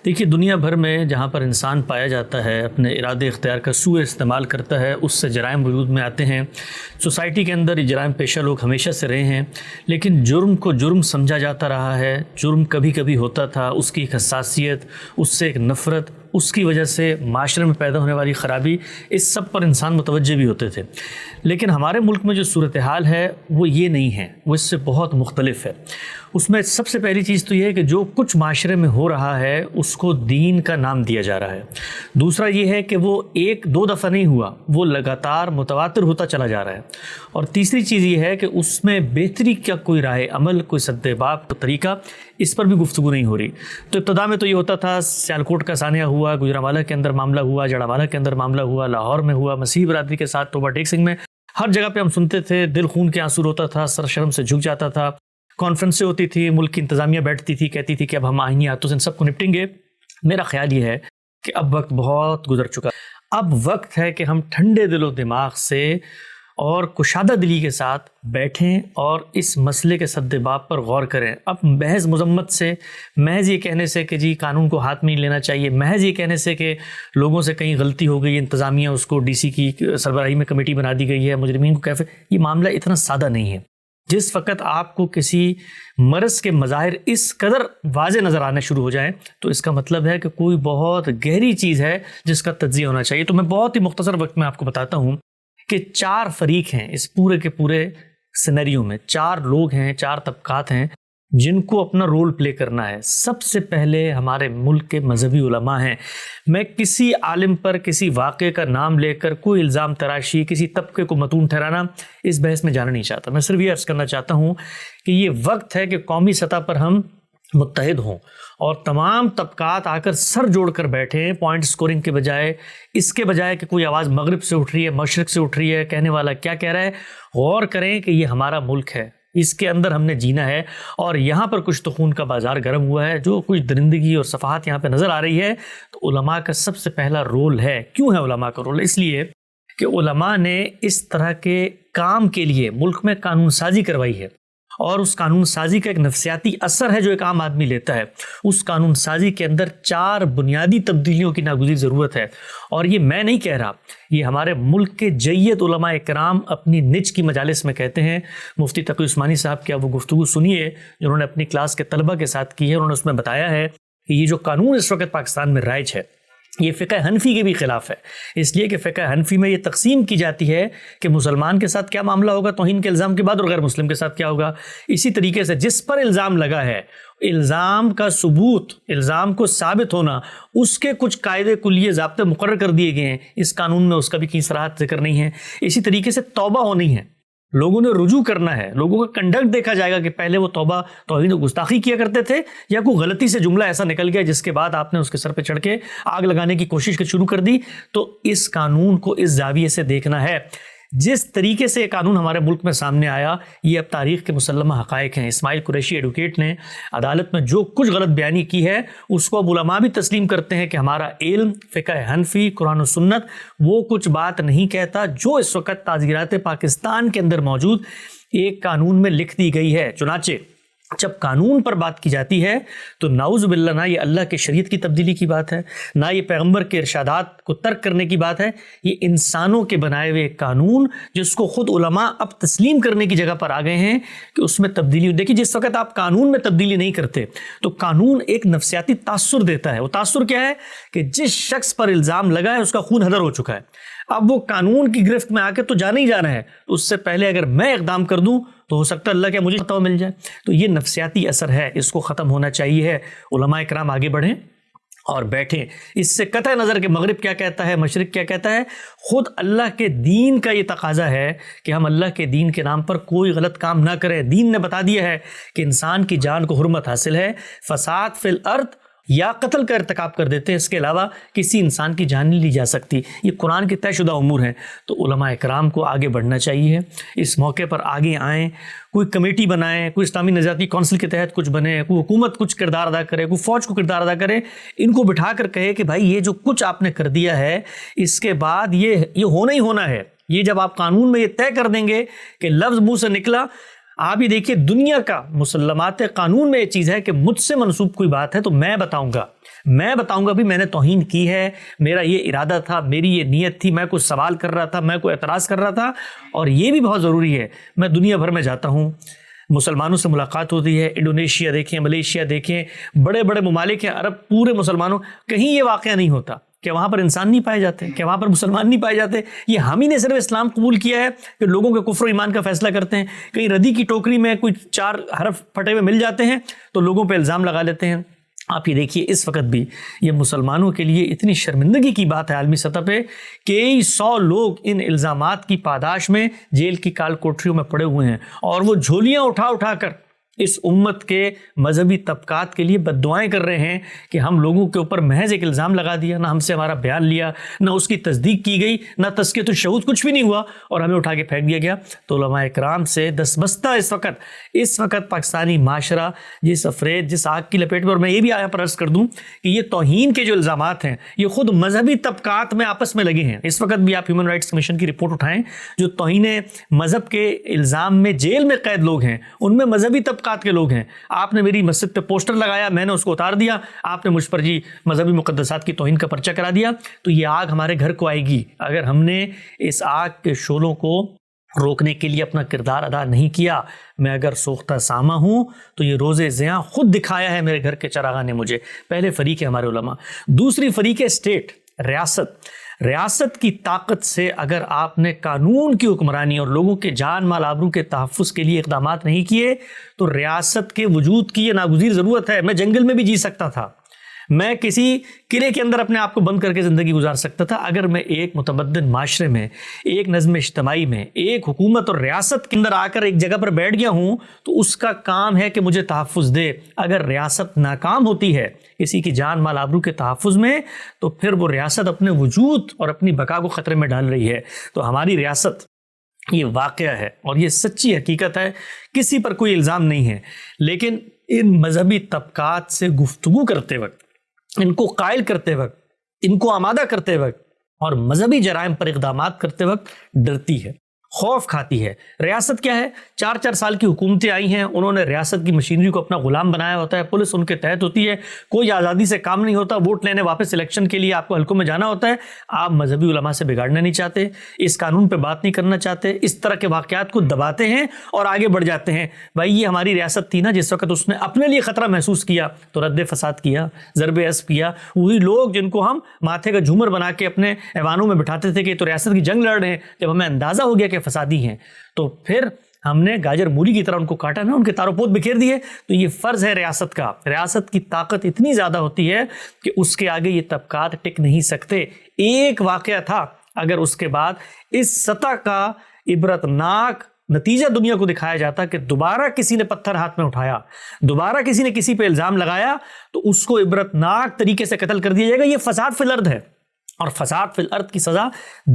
دیکھیے دنیا بھر میں جہاں پر انسان پایا جاتا ہے اپنے ارادے اختیار کا سوء استعمال کرتا ہے، اس سے جرائم وجود میں آتے ہیں۔ سوسائٹی کے اندر یہ جرائم پیشہ لوگ ہمیشہ سے رہے ہیں، لیکن جرم کو جرم سمجھا جاتا رہا ہے۔ جرم کبھی کبھی ہوتا تھا، اس کی ایک حساسیت، اس سے ایک نفرت، اس کی وجہ سے معاشرے میں پیدا ہونے والی خرابی، اس سب پر انسان متوجہ بھی ہوتے تھے۔ لیکن ہمارے ملک میں جو صورتحال ہے وہ یہ نہیں ہے، وہ اس سے بہت مختلف ہے۔ اس میں سب سے پہلی چیز تو یہ ہے کہ جو کچھ معاشرے میں ہو رہا ہے اس کو دین کا نام دیا جا رہا ہے۔ دوسرا یہ ہے کہ وہ ایک دو دفعہ نہیں ہوا، وہ لگاتار متواتر ہوتا چلا جا رہا ہے۔ اور تیسری چیز یہ ہے کہ اس میں بہتری کا کوئی راہ عمل، کوئی سد باب کا طریقہ، اس پر بھی گفتگو نہیں ہو رہی۔ تو ابتدا میں تو یہ ہوتا تھا، سیالکوٹ کا سانحہ ہوا، گجرانوالہ کے اندر معاملہ ہوا، جڑانوالہ کے اندر معاملہ ہوا، لاہور میں ہوا، مسیحی برادری کے ساتھ توبہ ٹیک سنگھ میں، ہر جگہ پہ ہم سنتے تھے، دل خون کے آنسو ہوتا تھا، سر شرم سے جھک جاتا تھا۔ کانفرنسیں ہوتی تھی، ملک کی انتظامیہ بیٹھتی تھی، کہتی تھی کہ اب ہم آئینی ہاتھوں سے ان سب کو نپٹیں گے۔ میرا خیال یہ ہے کہ اب وقت بہت گزر چکا، اب وقت ہے کہ ہم ٹھنڈے دل و دماغ سے اور کشادہ دلی کے ساتھ بیٹھیں اور اس مسئلے کے سد باب پر غور کریں۔ اب محض مذمت سے، محض یہ کہنے سے کہ جی قانون کو ہاتھ میں نہیں لینا چاہیے، محض یہ کہنے سے کہ لوگوں سے کہیں غلطی ہو گئی، انتظامیہ اس کو ڈی سی کی سربراہی میں کمیٹی بنا دی گئی ہے، مجرمین کو کیفے، یہ معاملہ اتنا سادہ نہیں ہے۔ جس وقت آپ کو کسی مرض کے مظاہر اس قدر واضح نظر آنے شروع ہو جائیں تو اس کا مطلب ہے کہ کوئی بہت گہری چیز ہے جس کا تجزیہ ہونا چاہیے۔ تو میں بہت ہی مختصر وقت میں آپ کو بتاتا ہوں کہ 4 فریق ہیں اس پورے کے پورے سینیریو میں، 4 لوگ ہیں، 4 طبقات ہیں جن کو اپنا رول پلے کرنا ہے۔ سب سے پہلے ہمارے ملک کے مذہبی علماء ہیں۔ میں کسی عالم پر کسی واقعے کا نام لے کر کوئی الزام تراشی، کسی طبقے کو متون ٹھہرانا، اس بحث میں جانا نہیں چاہتا۔ میں صرف یہ عرض کرنا چاہتا ہوں کہ یہ وقت ہے کہ قومی سطح پر ہم متحد ہوں اور تمام طبقات آ کر سر جوڑ کر بیٹھیں، پوائنٹ سکورنگ کے بجائے، اس کے بجائے کہ کوئی آواز مغرب سے اٹھ رہی ہے، مشرق سے اٹھ رہی ہے، کہنے والا کیا کہہ رہا ہے، غور کریں کہ یہ ہمارا ملک ہے، اس کے اندر ہم نے جینا ہے اور یہاں پر کچھ تو خون کا بازار گرم ہوا ہے، جو کچھ درندگی اور صفحات یہاں پہ نظر آ رہی ہے۔ تو علماء کا سب سے پہلا رول ہے۔ کیوں ہے علماء کا رول؟ اس لیے کہ علماء نے اس طرح کے کام کے لیے ملک میں قانون سازی کروائی ہے، اور اس قانون سازی کا ایک نفسیاتی اثر ہے جو ایک عام آدمی لیتا ہے۔ اس قانون سازی کے اندر 4 بنیادی تبدیلیوں کی ناگزیر ضرورت ہے، اور یہ میں نہیں کہہ رہا، یہ ہمارے ملک کے جید علماء کرام اپنی نج کی مجالس میں کہتے ہیں۔ مفتی تقی عثمانی صاحب کی وہ گفتگو سنیے جو انہوں نے اپنی کلاس کے طلبہ کے ساتھ کی ہے۔ انہوں نے اس میں بتایا ہے کہ یہ جو قانون اس وقت پاکستان میں رائج ہے یہ فقہ حنفی کے بھی خلاف ہے، اس لیے کہ فقہ حنفی میں یہ تقسیم کی جاتی ہے کہ مسلمان کے ساتھ کیا معاملہ ہوگا توہین کے الزام کے بعد، اور غیر مسلم کے ساتھ کیا ہوگا۔ اسی طریقے سے جس پر الزام لگا ہے، الزام کا ثبوت، الزام کو ثابت ہونا، اس کے کچھ قاعدے کلیے ضابطے مقرر کر دیے گئے ہیں۔ اس قانون میں اس کا بھی کہیں صراحت ذکر نہیں ہے۔ اسی طریقے سے توبہ ہونی ہے، لوگوں نے رجوع کرنا ہے، لوگوں کا کنڈکٹ دیکھا جائے گا کہ پہلے وہ توبہ، توہین و گستاخی کیا کرتے تھے، یا کوئی غلطی سے جملہ ایسا نکل گیا جس کے بعد آپ نے اس کے سر پہ چڑھ کے آگ لگانے کی کوشش شروع کر دی۔ تو اس قانون کو اس زاویے سے دیکھنا ہے۔ جس طریقے سے یہ قانون ہمارے ملک میں سامنے آیا، یہ اب تاریخ کے مسلمہ حقائق ہیں۔ اسماعیل قریشی ایڈوکیٹ نے عدالت میں جو کچھ غلط بیانی کی ہے اس کو اب علماء بھی تسلیم کرتے ہیں کہ ہمارا علم، فقہ حنفی، قرآن و سنت وہ کچھ بات نہیں کہتا جو اس وقت تعزیرات پاکستان کے اندر موجود ایک قانون میں لکھ دی گئی ہے۔ چنانچہ جب قانون پر بات کی جاتی ہے تو نعوذ باللہ نہ یہ اللہ کے شریعت کی تبدیلی کی بات ہے، نہ یہ پیغمبر کے ارشادات کو ترک کرنے کی بات ہے، یہ انسانوں کے بنائے ہوئے قانون جس کو خود علماء اب تسلیم کرنے کی جگہ پر آ گئے ہیں کہ اس میں تبدیلی۔ دیکھیے جس وقت آپ قانون میں تبدیلی نہیں کرتے تو قانون ایک نفسیاتی تاثر دیتا ہے۔ وہ تاثر کیا ہے کہ جس شخص پر الزام لگا ہے اس کا خون ہدر ہو چکا ہے، اب وہ قانون کی گرفت میں آ کے تو جانا ہی جانا ہے، اس سے پہلے اگر میں اقدام کر دوں تو ہو سکتا ہے اللہ کے مجھے فتویٰ مل جائے۔ تو یہ نفسیاتی اثر ہے، اس کو ختم ہونا چاہیے ہے۔ علماء کرام آگے بڑھیں اور بیٹھیں، اس سے قطع نظر کہ مغرب کیا کہتا ہے، مشرق کیا کہتا ہے، خود اللہ کے دین کا یہ تقاضا ہے کہ ہم اللہ کے دین کے نام پر کوئی غلط کام نہ کریں۔ دین نے بتا دیا ہے کہ انسان کی جان کو حرمت حاصل ہے، فساد فی الارض یا قتل کا ارتکاب کر دیتے ہیں، اس کے علاوہ کسی انسان کی جان نہیں لی جا سکتی۔ یہ قرآن کے طے شدہ امور ہیں۔ تو علماء اکرام کو آگے بڑھنا چاہیے، اس موقع پر آگے آئیں، کوئی کمیٹی بنائیں، کوئی اسلامی نظریاتی کونسل کے تحت کچھ بنے، کوئی حکومت کچھ کردار ادا کرے، کوئی فوج کو کردار ادا کرے، ان کو بٹھا کر کہے کہ بھائی یہ جو کچھ آپ نے کر دیا ہے اس کے بعد یہ ہونا ہی ہونا ہے۔ یہ جب آپ قانون میں یہ طے کر دیں گے کہ لفظ منہ سے نکلا، آپ یہ دیکھیے دنیا کا مسلمات قانون میں یہ چیز ہے کہ مجھ سے منسوب کوئی بات ہے تو میں بتاؤں گا، میں بتاؤں گا بھی میں نے توہین کی ہے, میرا یہ ارادہ تھا, میری یہ نیت تھی, میں کچھ سوال کر رہا تھا, میں کوئی اعتراض کر رہا تھا. اور یہ بھی بہت ضروری ہے, میں دنیا بھر میں جاتا ہوں, مسلمانوں سے ملاقات ہوتی ہے, انڈونیشیا دیکھیں, ملیشیا دیکھیں, بڑے بڑے ممالک ہیں عرب, پورے مسلمانوں, کہیں یہ واقعہ نہیں ہوتا کہ وہاں پر انسان نہیں پائے جاتے, کہ وہاں پر مسلمان نہیں پائے جاتے. یہ ہم ہی نے صرف اسلام قبول کیا ہے کہ لوگوں کے کفر و ایمان کا فیصلہ کرتے ہیں. کہیں ردی کی ٹوکری میں کوئی 4 حرف پھٹے ہوئے مل جاتے ہیں تو لوگوں پہ الزام لگا لیتے ہیں. آپ یہ دیکھیے اس وقت بھی یہ مسلمانوں کے لیے اتنی شرمندگی کی بات ہے عالمی سطح پہ کہ 100 لوگ ان الزامات کی پاداش میں جیل کی کال کوٹریوں میں پڑے ہوئے ہیں, اور وہ جھولیاں اٹھا اٹھا کر اس امت کے مذہبی طبقات کے لیے بد دعائیں کر رہے ہیں کہ ہم لوگوں کے اوپر محض ایک الزام لگا دیا, نہ ہم سے ہمارا بیان لیا, نہ اس کی تصدیق کی گئی, نہ تزکیۃ الشہود, کچھ بھی نہیں ہوا, اور ہمیں اٹھا کے پھینک دیا گیا. تو علماء کرام سے دستبستہ اس وقت پاکستانی معاشرہ جس آگ کی لپیٹ میں, اور میں یہ بھی یہاں پر عرض کر دوں کہ یہ توہین کے جو الزامات ہیں یہ خود مذہبی طبقات میں آپس میں لگے ہیں. اس وقت بھی آپ ہیومن رائٹس کمیشن کی رپورٹ اٹھائیں, جو توہین مذہب کے الزام میں جیل میں قید لوگ ہیں ان میں مذہبی طبقات کے لوگ ہیں. آپ نے میری مسجد پہ پوسٹر لگایا, میں نے اس کو اتار دیا, آپ نے مجھ پر جی مذہبی مقدسات کی توہین کا پرچہ کرا دیا, تو یہ آگ ہمارے گھر کو آئے گی اگر ہم نے اس آگ کے شعلوں کو روکنے کے لیے اپنا کردار ادا نہیں کیا. میں اگر سوختہ سامہ ہوں تو یہ روز زیاں خود دکھایا ہے میرے گھر کے چراغاں نے مجھے. پہلے فریق ہے ہمارے علماء, دوسری فریق ہے اسٹیٹ, ریاست کی طاقت سے اگر آپ نے قانون کی حکمرانی اور لوگوں کے جان مال آبرو کے تحفظ کے لیے اقدامات نہیں کیے تو ریاست کے وجود کی یہ ناگزیر ضرورت ہے. میں جنگل میں بھی جی سکتا تھا, میں کسی قلعے کے اندر اپنے آپ کو بند کر کے زندگی گزار سکتا تھا. اگر میں ایک متمدن معاشرے میں, ایک نظم اجتماعی میں, ایک حکومت اور ریاست کے اندر آ کر ایک جگہ پر بیٹھ گیا ہوں تو اس کا کام ہے کہ مجھے تحفظ دے. اگر ریاست ناکام ہوتی ہے کسی کی جان مال آبرو کے تحفظ میں تو پھر وہ ریاست اپنے وجود اور اپنی بقا کو خطرے میں ڈال رہی ہے. تو ہماری ریاست یہ واقعہ ہے اور یہ سچی حقیقت ہے, کسی پر کوئی الزام نہیں ہے, لیکن ان مذہبی طبقات سے گفتگو کرتے وقت, ان کو قائل کرتے وقت, ان کو آمادہ کرتے وقت اور مذہبی جرائم پر اقدامات کرتے وقت ڈرتی ہے, خوف کھاتی ہے. ریاست کیا ہے, 4 سال کی حکومتیں آئی ہیں, انہوں نے ریاست کی مشینری کو اپنا غلام بنایا ہوتا ہے, پولیس ان کے تحت ہوتی ہے, کوئی آزادی سے کام نہیں ہوتا, ووٹ لینے واپس الیکشن کے لیے آپ کو حلقوں میں جانا ہوتا ہے. آپ مذہبی علماء سے بگاڑنا نہیں چاہتے, اس قانون پہ بات نہیں کرنا چاہتے, اس طرح کے واقعات کو دباتے ہیں اور آگے بڑھ جاتے ہیں. بھائی یہ ہماری ریاست تھی نا, جس وقت اس نے اپنے لیے خطرہ محسوس کیا تو رد فساد کیا, ضرب اسب کیا. وہی لوگ جن کو ہم ماتھے کا جھومر بنا کے اپنے ایوانوں میں بٹھاتے تھے کہ تو ریاست کی جنگ لڑ رہے ہیں, جب ہمیں اندازہ ہو گیا کہ فسادی ہیں تو پھر ہم نے گاجر مولی کی طرح ان کو کاٹا نا, ان کے تار و پود بکھیر دیے. تو یہ فرض ہے ریاست کا. ریاست کی طاقت اتنی زیادہ ہوتی ہے کہ اس کے آگے یہ طبقات ٹک نہیں سکتے. ایک واقعہ تھا, اگر اس کے بعد اس سطح کا عبرتناک نتیجہ دنیا کو دکھایا جاتا کہ دوبارہ کسی نے پتھر ہاتھ میں اٹھایا, دوبارہ کسی نے کسی پہ الزام لگایا تو اس کو عبرتناک طریقے سے قتل کر دیا جائے گا. یہ فساد فی الارض ہے, اور فساد فی الارض کی سزا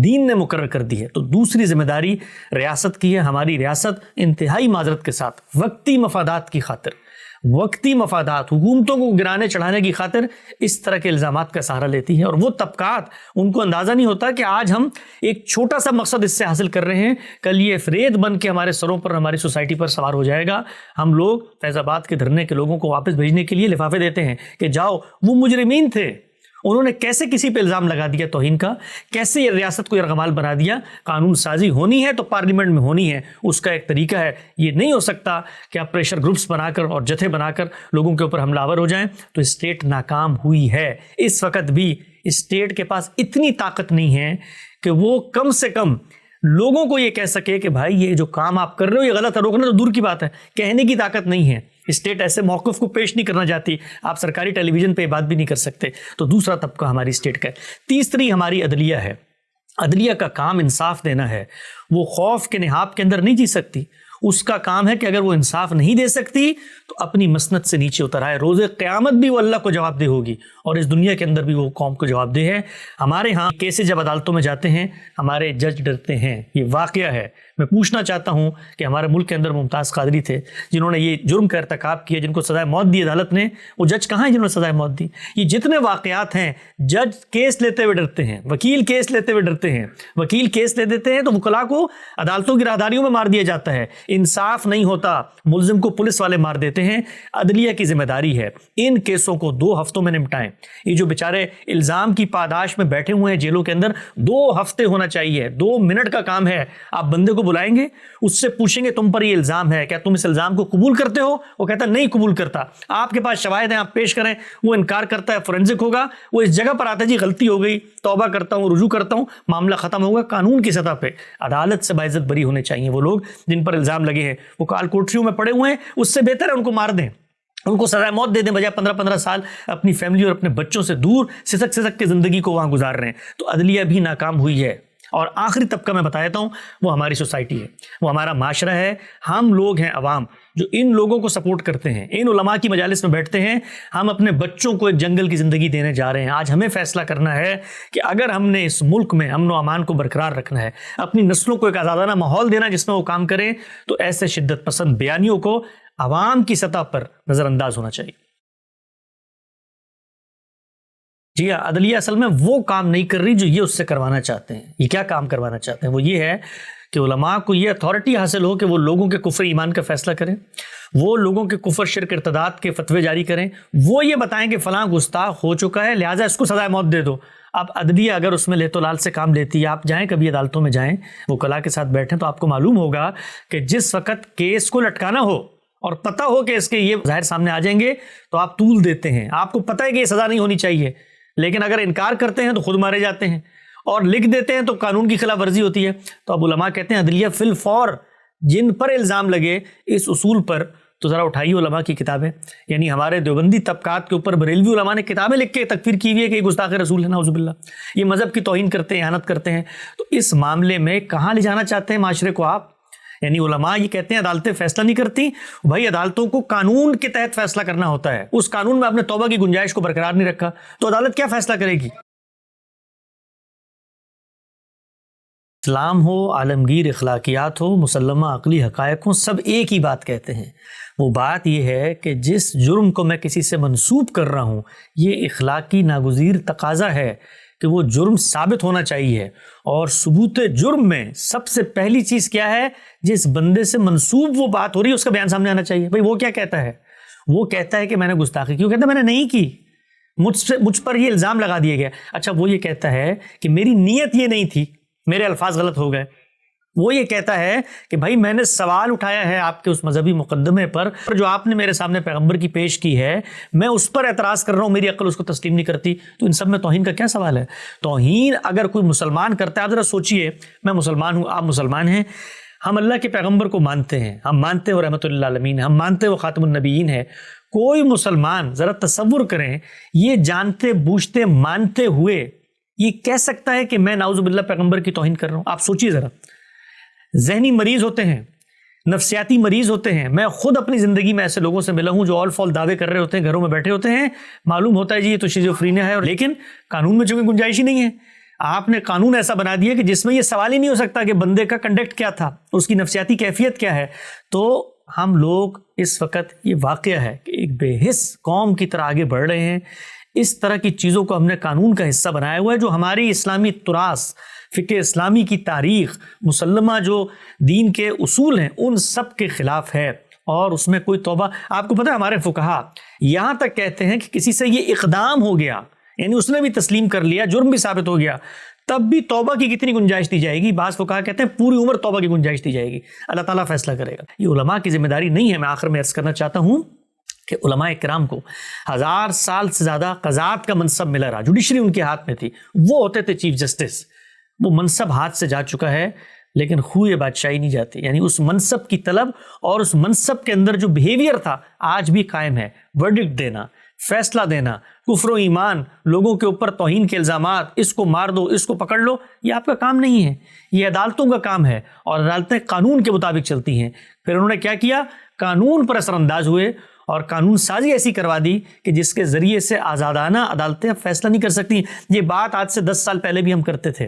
دین نے مقرر کر دی ہے. تو دوسری ذمہ داری ریاست کی ہے. ہماری ریاست انتہائی معذرت کے ساتھ وقتی مفادات کی خاطر, وقتی مفادات, حکومتوں کو گرانے چڑھانے کی خاطر اس طرح کے الزامات کا سہارا لیتی ہے. اور وہ طبقات, ان کو اندازہ نہیں ہوتا کہ آج ہم ایک چھوٹا سا مقصد اس سے حاصل کر رہے ہیں, کل یہ فریب بن کے ہمارے سروں پر, ہماری سوسائٹی پر سوار ہو جائے گا. ہم لوگ فیض آباد کے دھرنے کے لوگوں کو واپس بھیجنے کے لیے لفافے دیتے ہیں کہ جاؤ, وہ مجرمین تھے, انہوں نے کیسے کسی پہ الزام لگا دیا توہین کا, کیسے یہ ریاست کو یرغمال بنا دیا. قانون سازی ہونی ہے تو پارلیمنٹ میں ہونی ہے, اس کا ایک طریقہ ہے. یہ نہیں ہو سکتا کہ آپ پریشر گروپس بنا کر اور جتھے بنا کر لوگوں کے اوپر حملہ آور ہو جائیں. تو اسٹیٹ ناکام ہوئی ہے. اس وقت بھی اسٹیٹ کے پاس اتنی طاقت نہیں ہے کہ وہ کم سے کم لوگوں کو یہ کہہ سکے کہ بھائی یہ جو کام آپ کر رہے ہو یہ غلط ہے. روکنا تو دور کی بات ہے, کہنے کی طاقت نہیں ہے. اسٹیٹ ایسے موقف کو پیش نہیں کرنا چاہتی, آپ سرکاری ٹیلی ویژن پہ بات بھی نہیں کر سکتے. تو دوسرا طبقہ ہماری اسٹیٹ کا ہے. تیسری ہماری عدلیہ ہے. عدلیہ کا کام انصاف دینا ہے. وہ خوف کے نہاب کے اندر نہیں جی سکتی. اس کا کام ہے کہ اگر وہ انصاف نہیں دے سکتی تو اپنی مسند سے نیچے اتر آئے. روز قیامت بھی وہ اللہ کو جواب دہ ہوگی اور اس دنیا کے اندر بھی وہ قوم کو جواب دہ ہے. ہمارے ہاں کیسے جب عدالتوں میں جاتے ہیں ہمارے جج ڈرتے ہیں. یہ واقعہ ہے. میں پوچھنا چاہتا ہوں کہ ہمارے ملک کے اندر ممتاز قادری تھے جنہوں نے یہ جرم کا ارتکاب کیا, جن کو سزائے موت دی عدالت نے. وہ جج کہاں ہیں جنہوں نے سزائے موت دی؟ یہ جتنے واقعات ہیں, جج کیس لیتے ہوئے ڈرتے ہیں, وکیل کیس لیتے ہوئے ڈرتے ہیں. وکیل کیس لے دیتے ہیں تو وکلاء کو عدالتوں کی راہداریوں میں مار دیا جاتا ہے. انصاف نہیں ہوتا, ملزم کو پولیس والے مار دیتے ہیں. عدلیہ کی ذمہ داری ہے ان کیسوں کو 2 ہفتوں میں نمٹائیں. یہ جو بیچارے الزام کی پاداش میں بیٹھے ہوئے ہیں جیلوں کے اندر, 2 ہفتے ہونا چاہیے, 2 منٹ کا کام ہے. آپ بندے کو بلائیں گے, اس سے پوچھیں گے تم پر یہ الزام ہے, کیا تم اس الزام کو قبول کرتے ہو؟ وہ کہتا نہیں قبول کرتا. آپ کے پاس شواہد ہیں, آپ پیش کریں. وہ انکار کرتا ہے, فورینزک ہوگا, وہ اس جگہ پر آتا ہے جی غلطی ہو گئی, توبہ کرتا ہوں, رجوع کرتا ہوں, معاملہ ختم ہوگا. قانون کی سطح پہ عدالت سے باعزت بری ہونے چاہیے وہ لوگ جن پر الزام لگے ہیں. وہ کال کوٹریوں میں پڑے ہوئے ہیں, اس سے بہتر ہے ان کو مار دیں, ان کو سزائے موت دے دیں, بجائے 15 سال اپنی فیملی اور اپنے بچوں سے دور سسک کے زندگی کو وہاں گزار رہے ہیں. تو عدلیہ بھی ناکام ہوئی ہے. اور آخری طبقہ میں بتا دیتا ہوں, وہ ہماری سوسائٹی ہے, وہ ہمارا معاشرہ ہے. ہم لوگ ہیں عوام جو ان لوگوں کو سپورٹ کرتے ہیں, ان علماء کی مجالس میں بیٹھتے ہیں. ہم اپنے بچوں کو ایک جنگل کی زندگی دینے جا رہے ہیں. آج ہمیں فیصلہ کرنا ہے کہ اگر ہم نے اس ملک میں امن و امان کو برقرار رکھنا ہے, اپنی نسلوں کو ایک آزادانہ ماحول دینا جس میں وہ کام کریں, تو ایسے شدت پسند بیانیوں کو عوام کی سطح پر نظر انداز ہونا چاہیے. جی ہاں, عدلیہ اصل میں وہ کام نہیں کر رہی جو یہ اس سے کروانا چاہتے ہیں. یہ کیا کام کروانا چاہتے ہیں؟ وہ یہ ہے کہ علماء کو یہ اتھارٹی حاصل ہو کہ وہ لوگوں کے کفر ایمان کا فیصلہ کریں, وہ لوگوں کے کفر شرک ارتداد کے فتوے جاری کریں, وہ یہ بتائیں کہ فلاں گستاخ ہو چکا ہے لہٰذا اس کو سزائے موت دے دو. اب عدلیہ اگر اس میں لے تو لال سے کام لیتی ہے. آپ جائیں کبھی عدالتوں میں جائیں, وہ کلا کے ساتھ بیٹھیں تو آپ کو معلوم ہوگا کہ جس وقت کیس کو لٹکانا ہو اور پتہ ہو کہ اس کے یہ ظاہر سامنے آ جائیں گے تو آپ طول دیتے ہیں. آپ کو پتہ ہے کہ یہ سزا نہیں ہونی چاہیے, لیکن اگر انکار کرتے ہیں تو خود مارے جاتے ہیں, اور لکھ دیتے ہیں تو قانون کی خلاف ورزی ہوتی ہے. تو اب علماء کہتے ہیں عدلیہ فی الفور جن پر الزام لگے اس اصول پر تو ذرا اٹھائیے علماء کی کتابیں. یعنی ہمارے دیوبندی طبقات کے اوپر بریلوی علماء نے کتابیں لکھ کے تکفیر کی ہوئی ہے کہ یہ گستاخ رسول ہے, نعوذ باللہ, یہ مذہب کی توہین کرتے ہیں, احانت کرتے ہیں. تو اس معاملے میں کہاں لے جانا چاہتے ہیں معاشرے کو آپ؟ یعنی علماء یہ کہتے ہیں عدالتیں فیصلہ نہیں کرتی. بھائی عدالتوں کو قانون کے تحت فیصلہ کرنا ہوتا ہے. اس قانون میں آپ نے توبہ کی گنجائش کو برقرار نہیں رکھا تو عدالت کیا فیصلہ کرے گی؟ اسلام ہو, عالمگیر اخلاقیات ہو, مسلمہ عقلی حقائق ہوں, سب ایک ہی بات کہتے ہیں. وہ بات یہ ہے کہ جس جرم کو میں کسی سے منسوب کر رہا ہوں یہ اخلاقی ناگزیر تقاضا ہے کہ وہ جرم ثابت ہونا چاہیے. اور ثبوت جرم میں سب سے پہلی چیز کیا ہے؟ جس بندے سے منسوب وہ بات ہو رہی ہے اس کا بیان سامنے آنا چاہیے. بھئی وہ کیا کہتا ہے؟ وہ کہتا ہے کہ میں نے گستاخی کی. وہ کہتا ہے میں نے نہیں کی, مجھ پر یہ الزام لگا دیا گیا. اچھا وہ یہ کہتا ہے کہ میری نیت یہ نہیں تھی, میرے الفاظ غلط ہو گئے. وہ یہ کہتا ہے کہ بھائی میں نے سوال اٹھایا ہے آپ کے اس مذہبی مقدمے پر جو آپ نے میرے سامنے پیغمبر کی پیش کی ہے, میں اس پر اعتراض کر رہا ہوں, میری عقل اس کو تسلیم نہیں کرتی. تو ان سب میں توہین کا کیا سوال ہے؟ توہین اگر کوئی مسلمان کرتا ہے, آپ ذرا سوچئے, میں مسلمان ہوں, آپ مسلمان ہیں, ہم اللہ کے پیغمبر کو مانتے ہیں, ہم مانتے ہیں وہ رحمت اللہ عالمین, ہم مانتے ہیں وہ خاتم النبیین ہے. کوئی مسلمان ذرا تصور کریں, یہ جانتے بوجھتے مانتے ہوئے یہ کہہ سکتا ہے کہ میں نعوذ باللہ پیغمبر کی توہین کر رہا ہوں؟ آپ سوچیے ذرا. ذہنی مریض ہوتے ہیں, نفسیاتی مریض ہوتے ہیں. میں خود اپنی زندگی میں ایسے لوگوں سے ملا ہوں جو آل فال دعوے کر رہے ہوتے ہیں, گھروں میں بیٹھے ہوتے ہیں, معلوم ہوتا ہے جی یہ تو شیزوفرینیا ہے, لیکن قانون میں چونکہ گنجائش ہی نہیں ہے. آپ نے قانون ایسا بنا دیا کہ جس میں یہ سوال ہی نہیں ہو سکتا کہ بندے کا کنڈکٹ کیا تھا, اس کی نفسیاتی کیفیت کیا ہے. تو ہم لوگ اس وقت یہ واقعہ ہے کہ ایک بے حس قوم کی طرح آگے بڑھ رہے ہیں. اس طرح کی چیزوں کو ہم نے قانون کا حصہ بنایا ہوا ہے جو ہماری اسلامی تراث, فقہ اسلامی کی تاریخ, مسلمہ جو دین کے اصول ہیں ان سب کے خلاف ہے. اور اس میں کوئی توبہ, آپ کو پتہ ہے ہمارے فقہا یہاں تک کہتے ہیں کہ کسی سے یہ اقدام ہو گیا, یعنی اس نے بھی تسلیم کر لیا, جرم بھی ثابت ہو گیا, تب بھی توبہ کی کتنی گنجائش دی جائے گی؟ بعض فقہا کہتے ہیں پوری عمر توبہ کی گنجائش دی جائے گی, اللہ تعالیٰ فیصلہ کرے گا. یہ علماء کی ذمہ داری نہیں ہے. میں آخر میں عرض کرنا چاہتا ہوں کہ علماء کرام کو 1000 سال سے زیادہ قضات کا منصب ملا رہا, جوڈیشری ان کے ہاتھ میں تھی, وہ ہوتے تھے چیف جسٹس. وہ منصب ہاتھ سے جا چکا ہے, لیکن خوئے بادشاہی نہیں جاتی. یعنی اس منصب کی طلب اور اس منصب کے اندر جو بیہیویئر تھا آج بھی قائم ہے. ورڈکٹ دینا, فیصلہ دینا, کفر و ایمان, لوگوں کے اوپر توہین کے الزامات, اس کو مار دو, اس کو پکڑ لو, یہ آپ کا کام نہیں ہے, یہ عدالتوں کا کام ہے. اور عدالتیں قانون کے مطابق چلتی ہیں. پھر انہوں نے کیا کیا؟ قانون پر اثر انداز ہوئے اور قانون سازی ایسی کروا دی کہ جس کے ذریعے سے آزادانہ عدالتیں فیصلہ نہیں کر سکتی. یہ بات آج سے 10 سال پہلے بھی ہم کرتے تھے.